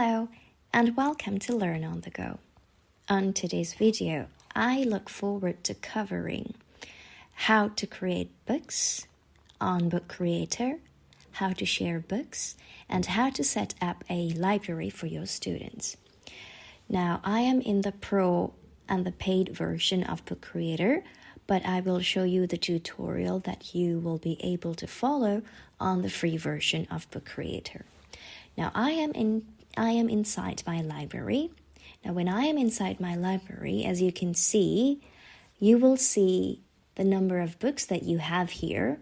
Hello and welcome to Learn on the Go. On today's video, I look forward to covering how to create books on Book Creator, how to share books, and how to set up a library for your students. Now, I am in the Pro and the paid version of Book Creator, but I will show you the tutorial that you will be able to follow on the free version of Book Creator. Now, I am inside my library. Now, when I am inside my library, as you can see, you will see the number of books that you have here.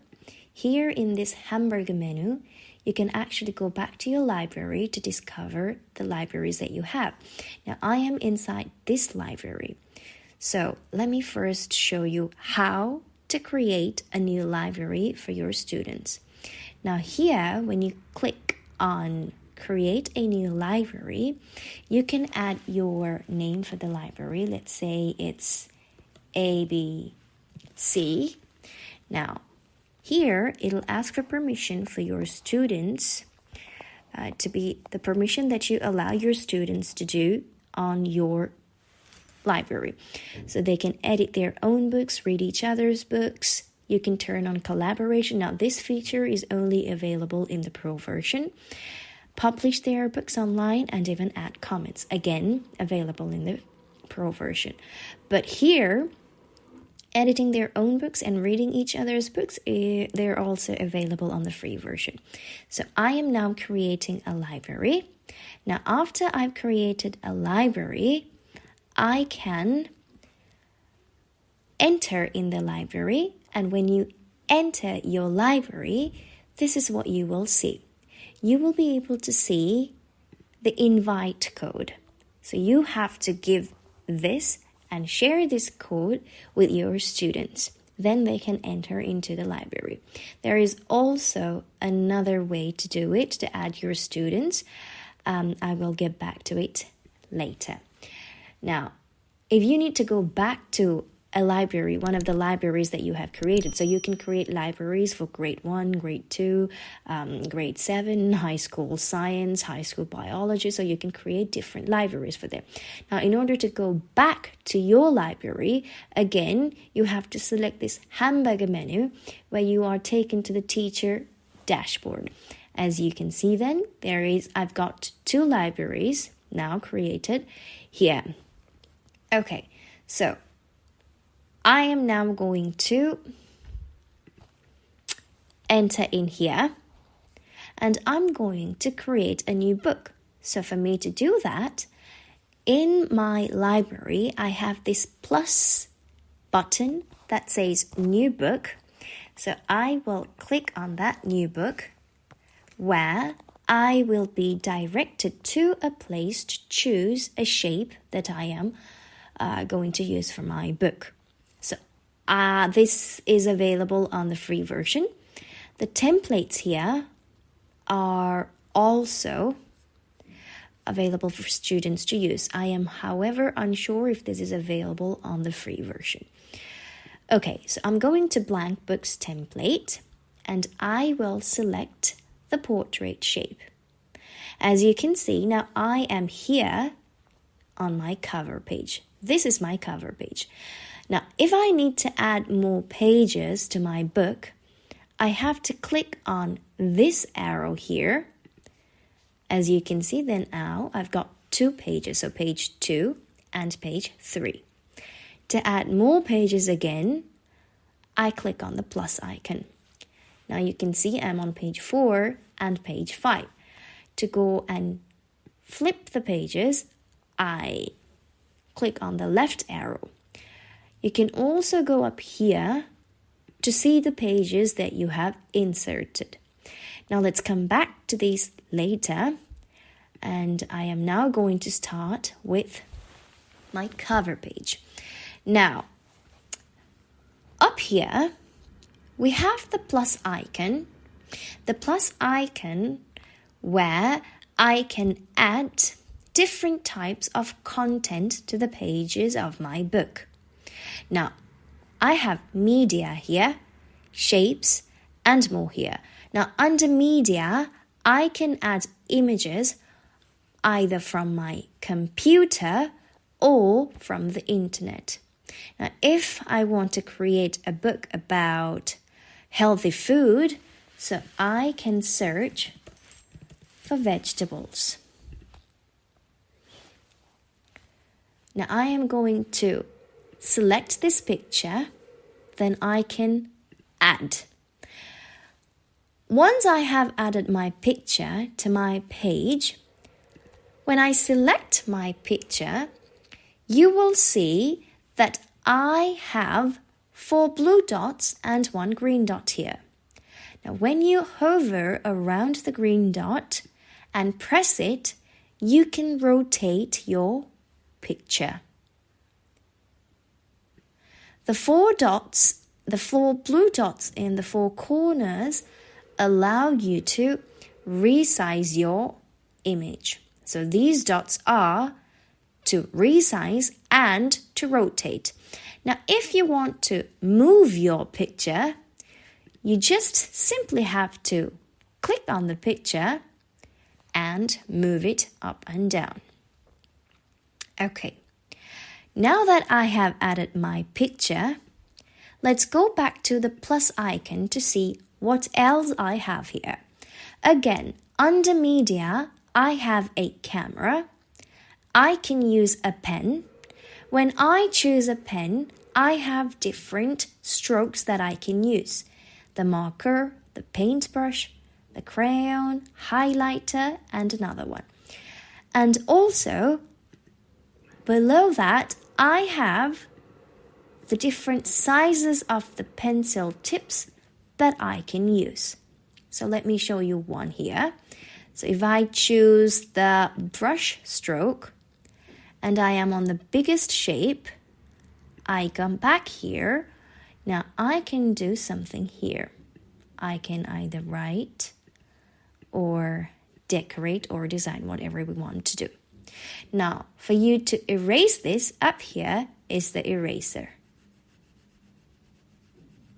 Here in this hamburger menu, you can actually go back to your library to discover the libraries that you have. Now, I am inside this library. So let me first show you how to create a new library for your students. Now here, when you click on create a new library, you can add your name for the library. Let's say it's ABC. Now, here it'll ask for permission for your students to be the permission that you allow your students to do on your library. So they can edit their own books, read each other's books. You can turn on collaboration. Now, this feature is only available in the Pro version. Publish their books online and even add comments. Again, available in the Pro version. But here, editing their own books and reading each other's books, they're also available on the free version. So I am now creating a library. Now, after I've created a library, I can enter in the library, and when you enter your library, this is what you will see. You will be able to see the invite code. So you have to give this and share this code with your students. Then they can enter into the library. There is also another way to do it, to add your students. I will get back to it later. Now, if you need to go back to a library, one of the libraries that you have created, so you can create libraries for grade 1, grade 2, grade 7, high school science, high school biology, so you can create different libraries for them. Now, in order to go back to your library, again, you have to select this hamburger menu where you are taken to the teacher dashboard. As you can see then, I've got 2 libraries now created here. Okay, so I am now going to enter in here and I'm going to create a new book. So for me to do that, in my library, I have this plus button that says new book. So I will click on that new book where I will be directed to a place to choose a shape that I am going to use for my book. So this is available on the free version. The templates here are also available for students to use. I am, however, unsure if this is available on the free version. Okay, so I'm going to blank books template and I will select the portrait shape. As you can see, now I am here on my cover page. This is my cover page. Now, if I need to add more pages to my book, I have to click on this arrow here. As you can see, then now I've got 2 pages, so page 2 and page 3. To add more pages again, I click on the plus icon. Now you can see I'm on page 4 and page 5. To go and flip the pages, I click on the left arrow. You can also go up here to see the pages that you have inserted. Now let's come back to these later, and I am now going to start with my cover page. Now, up here, we have the plus icon. The plus icon where I can add different types of content to the pages of my book. Now, I have media here, shapes, and more here. Now, under media, I can add images either from my computer or from the internet. Now, if I want to create a book about healthy food, so I can search for vegetables. Now I am going to select this picture, then I can add. Once I have added my picture to my page, when I select my picture, you will see that I have 4 blue dots and 1 green dot here. Now when you hover around the green dot and press it, you can rotate your picture. The 4 blue dots in the 4 corners allow you to resize your image. So these dots are to resize and to rotate. Now, if you want to move your picture, you just simply have to click on the picture and move it up and down. Okay, now that I have added my picture, let's go back to the plus icon to see what else I have here. Again, under media, I have a camera. I can use a pen. When I choose a pen, I have different strokes that I can use. The marker, the paintbrush, the crayon, highlighter, and another one. And also, below that, I have the different sizes of the pencil tips that I can use. So let me show you one here. So if I choose the brush stroke and I am on the biggest shape, I come back here. Now I can do something here. I can either write or decorate or design, whatever we want to do. Now, for you to erase this, up here is the eraser.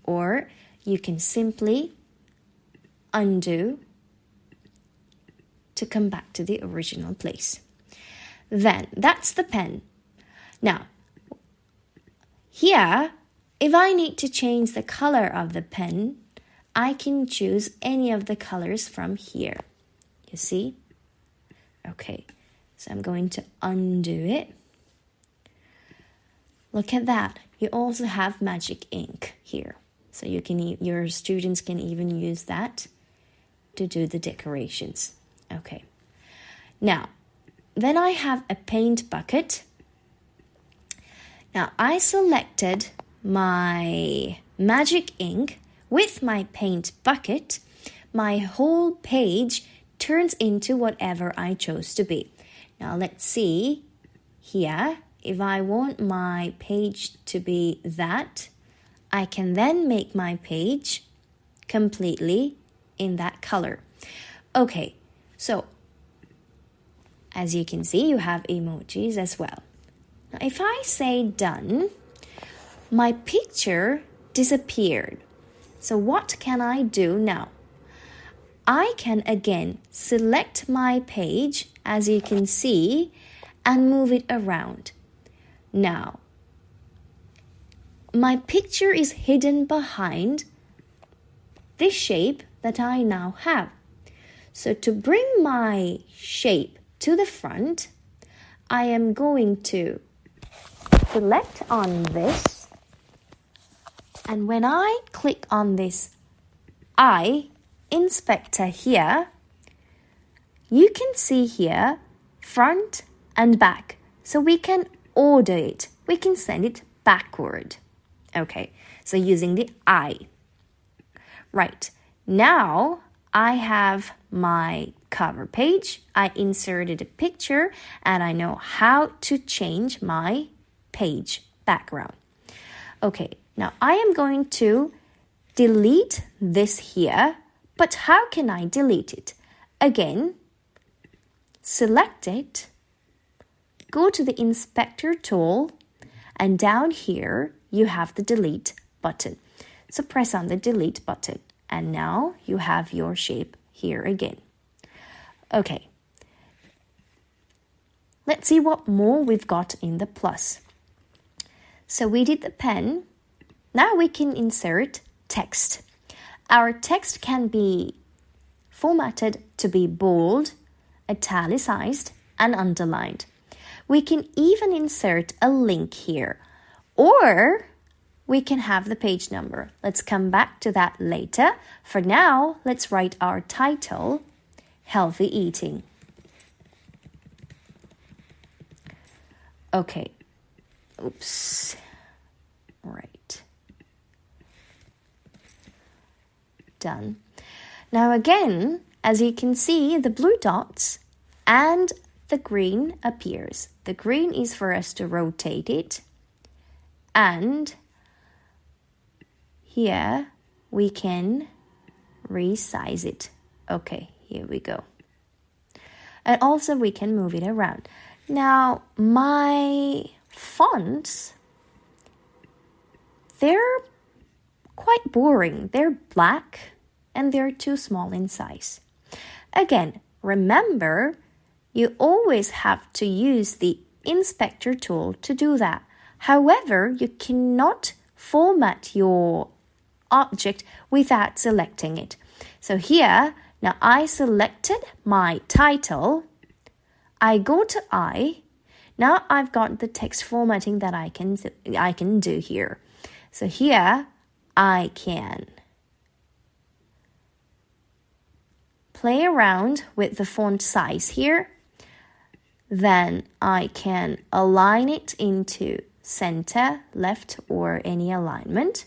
Or you can simply undo to come back to the original place. Then, that's the pen. Now, here, if I need to change the color of the pen, I can choose any of the colors from here. You see? Okay. So I'm going to undo it. Look at that. You also have magic ink here. So your students can even use that to do the decorations. Okay. Now, then I have a paint bucket. Now I selected my magic ink with my paint bucket. My whole page turns into whatever I chose to be. Now let's see here, if I want my page to be that, I can then make my page completely in that color. Okay, so as you can see, you have emojis as well. Now if I say done, my picture disappeared. So what can I do now? I can again select my page, as you can see, and move it around. Now, my picture is hidden behind this shape that I now have. So to bring my shape to the front, I am going to select on this, and when I click on this eye inspector here, you can see here front and back. So we can order it. We can send it backward. Okay, so using the eye. Right, now I have my cover page. I inserted a picture and I know how to change my page background. Okay, now I am going to delete this here. But how can I delete it? Again, select it, go to the inspector tool, and down here you have the delete button. So press on the delete button, and now you have your shape here again. Okay, Let's see what more we've got in the plus. So we did the pen. Now we can insert text. Our text can be formatted to be bold, italicized, and underlined. We can even insert a link here, or we can have the page number. Let's come back to that later. For now, let's write our title, Healthy Eating. Okay. Oops. Right. Done. Now again, as you can see, the blue dots and the green appears. The green is for us to rotate it. And here we can resize it. Okay, here we go. And also we can move it around. Now, my fonts, they're quite boring. They're black and they're too small in size. Again, remember, you always have to use the inspector tool to do that. However, you cannot format your object without selecting it. So here, now I selected my title. I go to I. Now I've got the text formatting that I can do here. So here I can play around with the font size here. Then I can align it into center, left, or any alignment.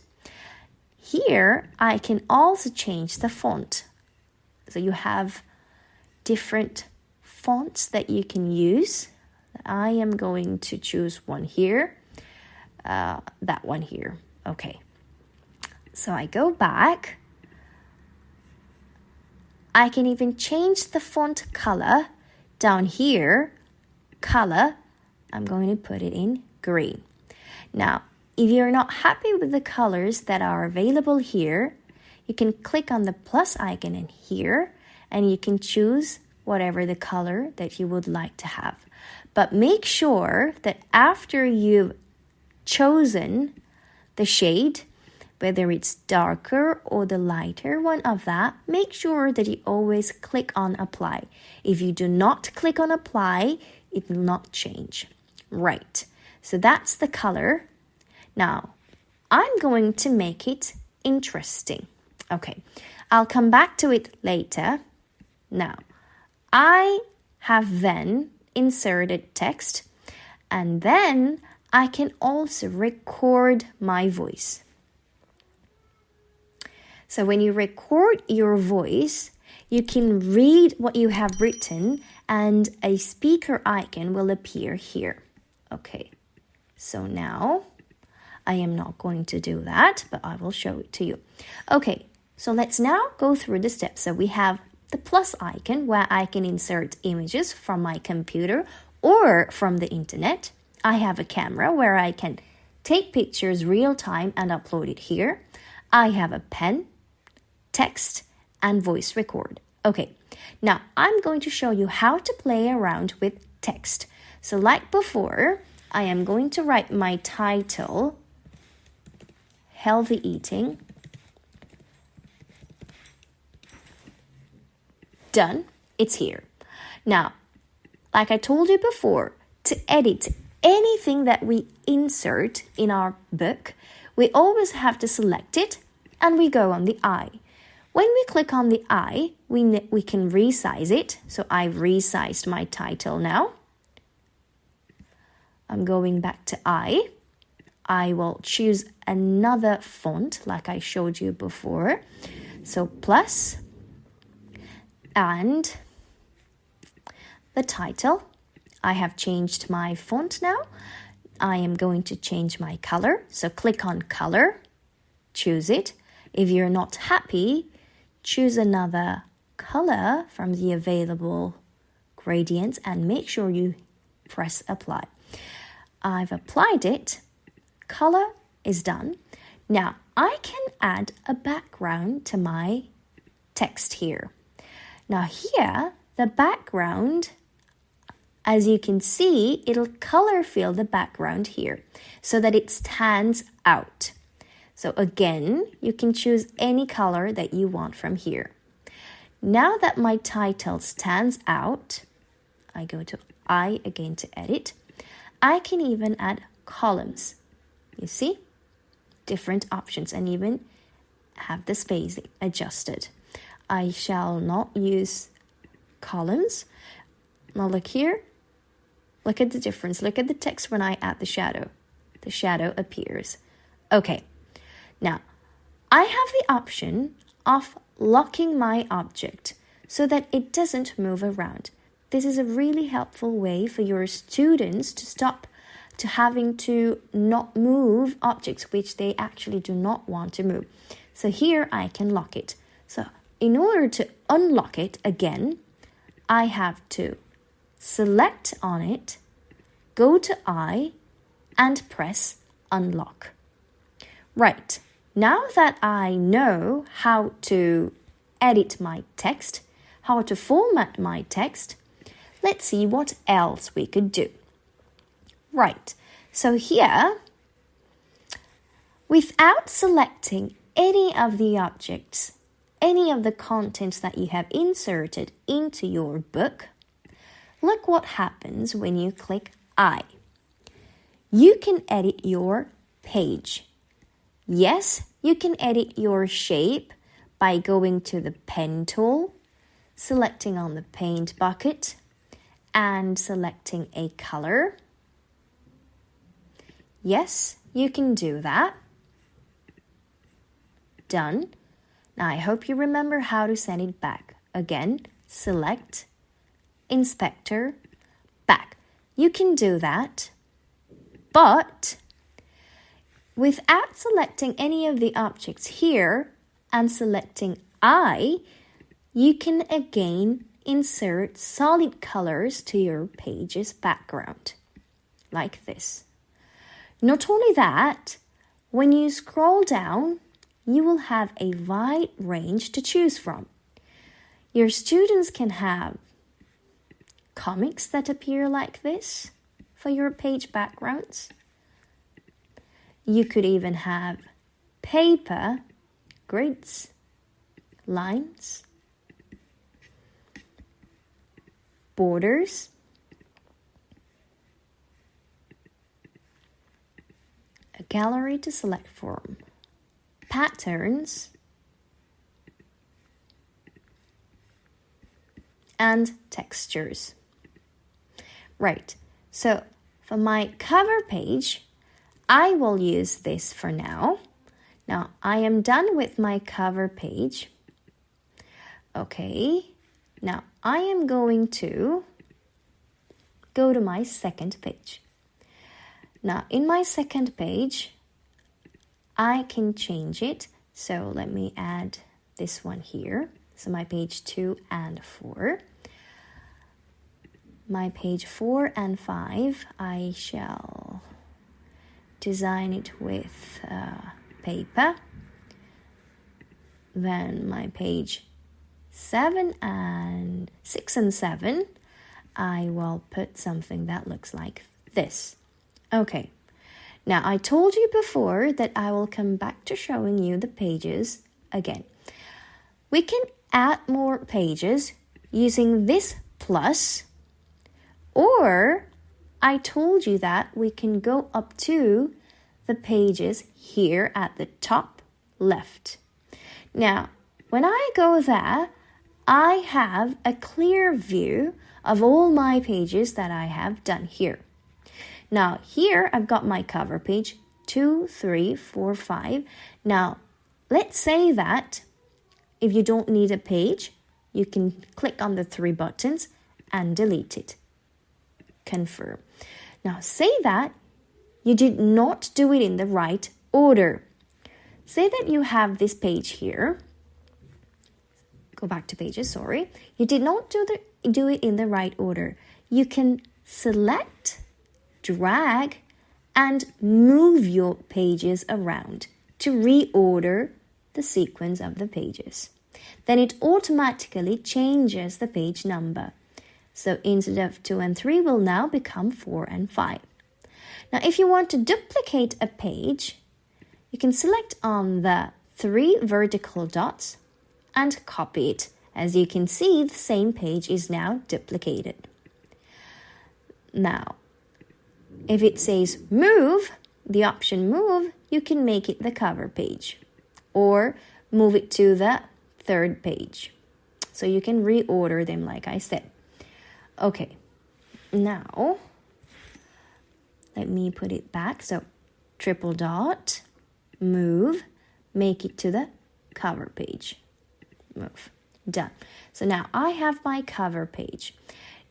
Here I can also change the font. So you have different fonts that you can use. I am going to choose one here, that one here. Okay, so I go back. I can even change the font color down here. Color, I'm going to put it in green. Now, if you're not happy with the colors that are available here, you can click on the plus icon in here and you can choose whatever the color that you would like to have. But make sure that after you've chosen the shade, whether it's darker or the lighter one of that, make sure that you always click on apply. If you do not click on apply, it will not change. Right, so that's the color. Now, I'm going to make it interesting. Okay, I'll come back to it later. Now, I have then inserted text, and then I can also record my voice. So when you record your voice, you can read what you have written and a speaker icon will appear here. Okay, so now I am not going to do that, but I will show it to you. Okay, so let's now go through the steps. So we have the plus icon where I can insert images from my computer or from the internet. I have a camera where I can take pictures real time and upload it here. I have a pen, text, and voice record. Okay, now I'm going to show you how to play around with text. So like before, I am going to write my title, Healthy Eating. Done, it's here. Now, like I told you before, to edit anything that we insert in our book, we always have to select it and we go on the I. When we click on the I, we can resize it. So I've resized my title now. I'm going back to I. I will choose another font like I showed you before. So plus and the title. I have changed my font now. I am going to change my color. So click on color, choose it. If you're not happy, choose another color from the available gradients and make sure you press apply. I've applied it. Color is done. Now I can add a background to my text here. Now here, the background As you can see, it'll color fill the background here so that it stands out. So again, you can choose any color that you want from here. Now that my title stands out, I go to I again to edit. I can even add columns. You see? Different options and even have the space adjusted. I shall not use columns. Now look here. Look at the difference. Look at the text when I add the shadow. The shadow appears. Okay. Now, I have the option of locking my object so that it doesn't move around. This is a really helpful way for your students to stop to having to not move objects which they actually do not want to move. So here I can lock it. So in order to unlock it again, I have to select on it, go to I, and press unlock. Right, now that I know how to edit my text, how to format my text, let's see what else we could do. Right, so here, without selecting any of the objects, any of the contents that you have inserted into your book, look what happens when you click I. You can edit your page. Yes, you can edit your shape by going to the pen tool, selecting on the paint bucket, and selecting a color. Yes, you can do that. Done. Now I hope you remember how to send it back. Again, select, inspector, back. You can do that, but without selecting any of the objects here and selecting I, you can again insert solid colors to your page's background, like this. Not only that, when you scroll down, you will have a wide range to choose from. Your students can have comics that appear like this for your page backgrounds. You could even have paper, grids, lines, borders, a gallery to select from, patterns, and textures. Right, so for my cover page, I will use this for now. Now, I am done with my cover page. Okay, now I am going to go to my second page. Now, in my second page, I can change it. So let me add this one here. So my page 2 and 4. My page 4 and 5, I shall design it with paper. Then my page 6 and 7, I will put something that looks like this. Okay, now I told you before that I will come back to showing you the pages again. We can add more pages using this plus, or I told you that we can go up to the pages here at the top left. Now, when I go there, I have a clear view of all my pages that I have done here. Now, here I've got my cover page 2, 3, 4, 5. Now, let's say that if you don't need a page, you can click on the 3 buttons and delete it. Confirm. Now, say that you did not do it in the right order. Say that you have this page here. Go back to pages, sorry. You did not do it in the right order. You can select, drag, and move your pages around to reorder the sequence of the pages. Then it automatically changes the page number. So instead of 2 and 3 will now become 4 and 5. Now if you want to duplicate a page, you can select on the 3 vertical dots and copy it. As you can see, the same page is now duplicated. Now, if it says move, the option move, you can make it the cover page or move it to the 3rd page. So you can reorder them like I said. Okay, now let me put it back. So triple dot, move, make it to the cover page. Move. Done. So now I have my cover page.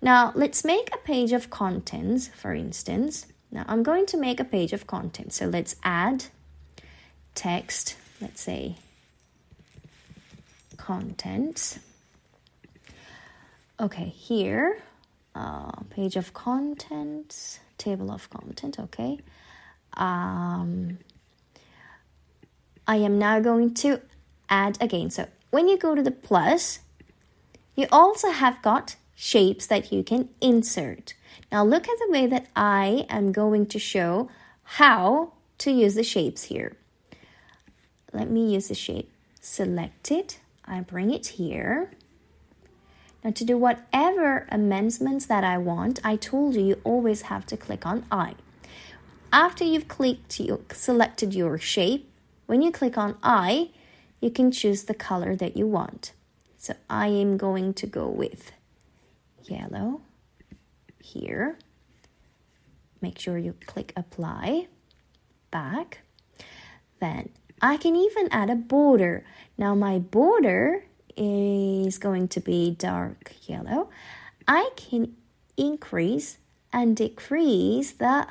Now let's make a page of contents, for instance. Now I'm going to make a page of contents. So let's add text, let's say contents. Okay, here, page of contents, table of content, okay. I am now going to add again. So when you go to the plus, you also have got shapes that you can insert. Now look at the way that I am going to show how to use the shapes here. Let me use the shape. Select it. I bring it here. Now to do whatever amendments that I want, I told you, you always have to click on I. After you've selected your shape, when you click on I, you can choose the color that you want. So I am going to go with yellow here. Make sure you click apply, back. Then I can even add a border. Now my border is going to be dark yellow. I can increase and decrease the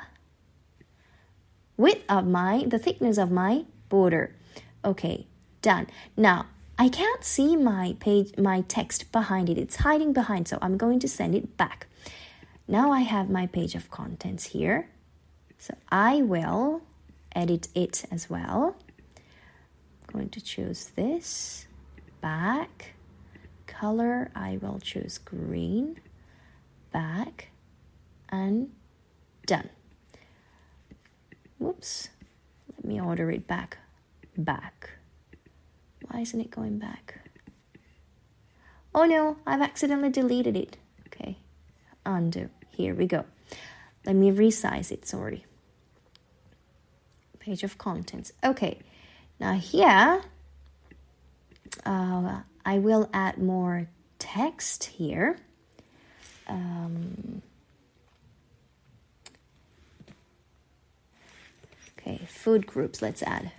width of the thickness of my border. Okay, done. Now I can't see my text behind it. It's hiding behind, so I'm going to send it back. Now I have my page of contents here. So I will edit it as well. I'm going to choose this. Back, color, I will choose green, back, and done. Whoops, let me order it back. Why isn't it going back? Oh no, I've accidentally deleted it. Okay, undo, here we go. Let me resize it, sorry. Page of contents, okay. Now here, I will add more text here. Okay, food groups, let's add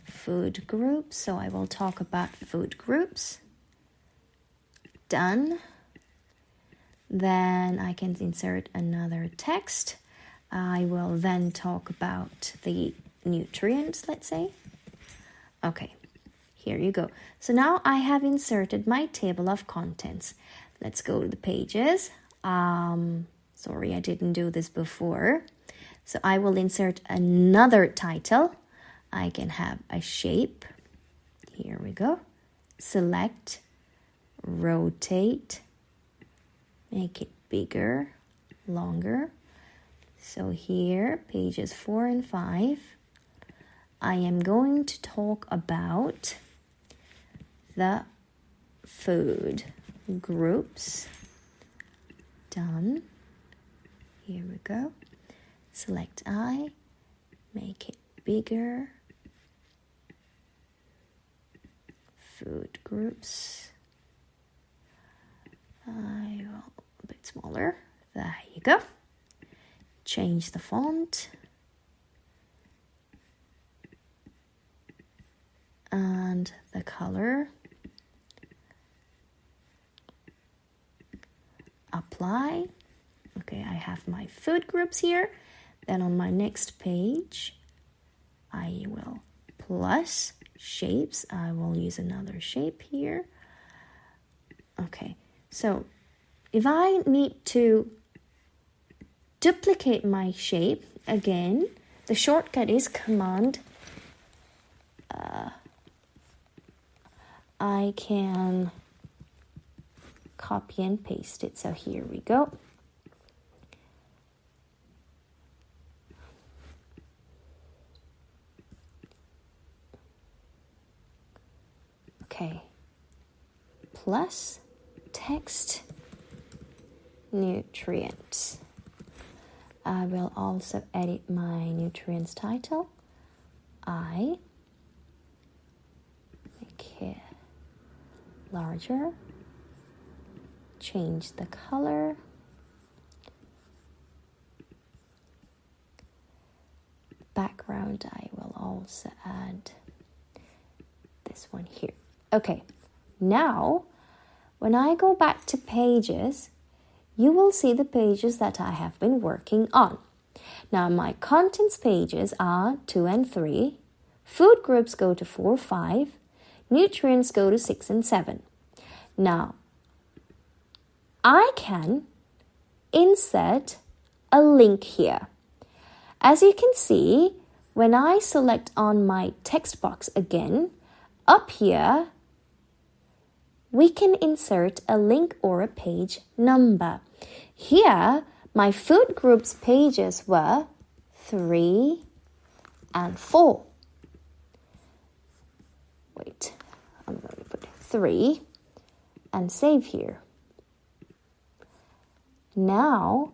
food groups. So I will talk about food groups. Done. Then I can insert another text. I will then talk about the nutrients, let's say. Okay. Here you go. So now I have inserted my table of contents. Let's go to the pages. Sorry, I didn't do this before. So I will insert another title. I can have a shape. Here we go. Select, rotate, make it bigger, longer. So here, pages 4 and 5. I am going to talk about the food groups. Done. Here we go. Select I, make it bigger. Food groups. I will a bit smaller. There you go. Change the font. And the color. Apply. Okay, I have my food groups here. Then on my next page, I will plus shapes. I will use another shape here. Okay, so if I need to duplicate my shape, again, the shortcut is Command. I can copy and paste it. So here we go. Okay. Plus text nutrients. I will also edit my nutrients title. I make it larger. Change the color. Background, I will also add this one here. Okay, now when I go back to pages, you will see the pages that I have been working on. Now my contents pages are 2 and 3. Food groups go to 4, 5. Nutrients go to 6 and 7. Now, I can insert a link here. As you can see, when I select on my text box again, up here, we can insert a link or a page number. Here, my food groups pages were 3 and 4. Wait, I'm going to put 3 and save here. Now,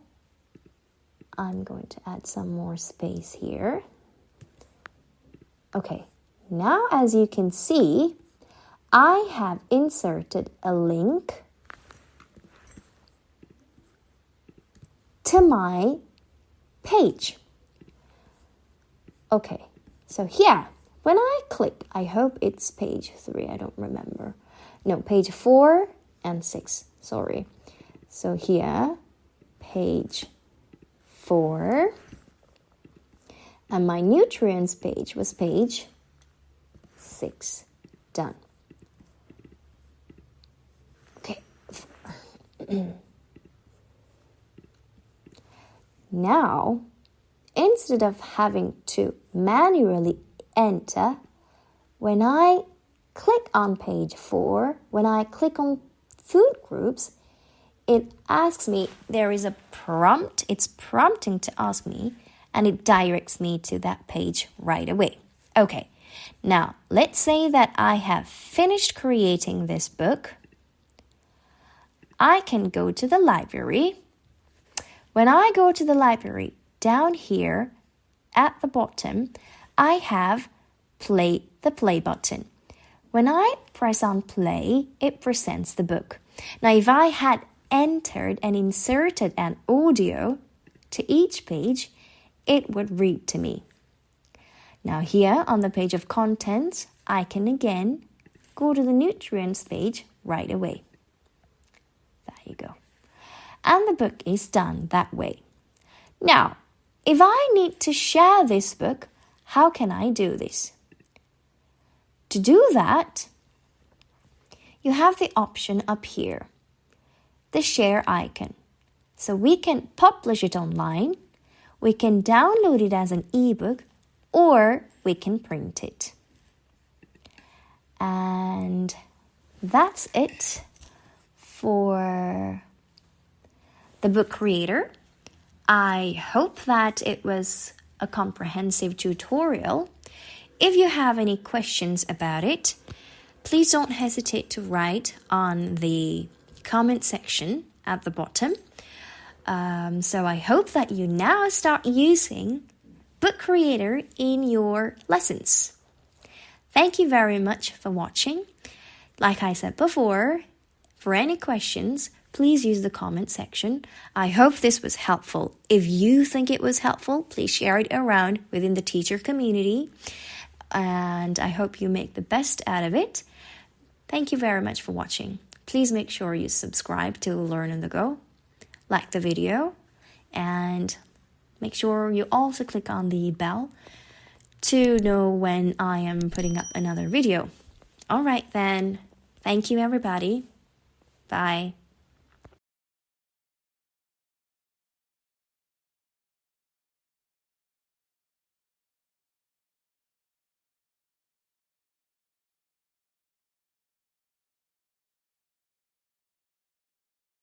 I'm going to add some more space here. Okay, now as you can see, I have inserted a link to my page. Okay, so here, when I click, I hope it's page 3, I don't remember. No, page 4 and 6, sorry. So here, page 4, and my nutrients page was page 6. Done. Okay. Now, instead of having to manually enter, when I click on page 4, when I click on food groups, it asks me, there is a prompt, it's prompting to ask me, and it directs me to that page right away. Okay, now let's say that I have finished creating this book. I can go to the library. When I go to the library, down here at the bottom, I have the play button. When I press on play, it presents the book. Now, if I had entered and inserted an audio to each page, it would read to me. Now here on the page of contents, I can again go to the nutrients page right away. There you go. And the book is done that way. Now, if I need to share this book, how can I do this? To do that, you have the option up here, the share icon. So we can publish it online, we can download it as an ebook, or we can print it. And that's it for the book creator. I hope that it was a comprehensive tutorial. If you have any questions about it, please don't hesitate to write on the comment section at the bottom. So I hope that you now start using Book Creator in your lessons. Thank you very much for watching. Like I said before, for any questions, please use the comment section. I hope this was helpful. If you think it was helpful, please share it around within the teacher community. And I hope you make the best out of it. Thank you very much for watching. Please make sure you subscribe to Learn on the Go, like the video, and make sure you also click on the bell to know when I am putting up another video. All right then. Thank you, everybody. Bye.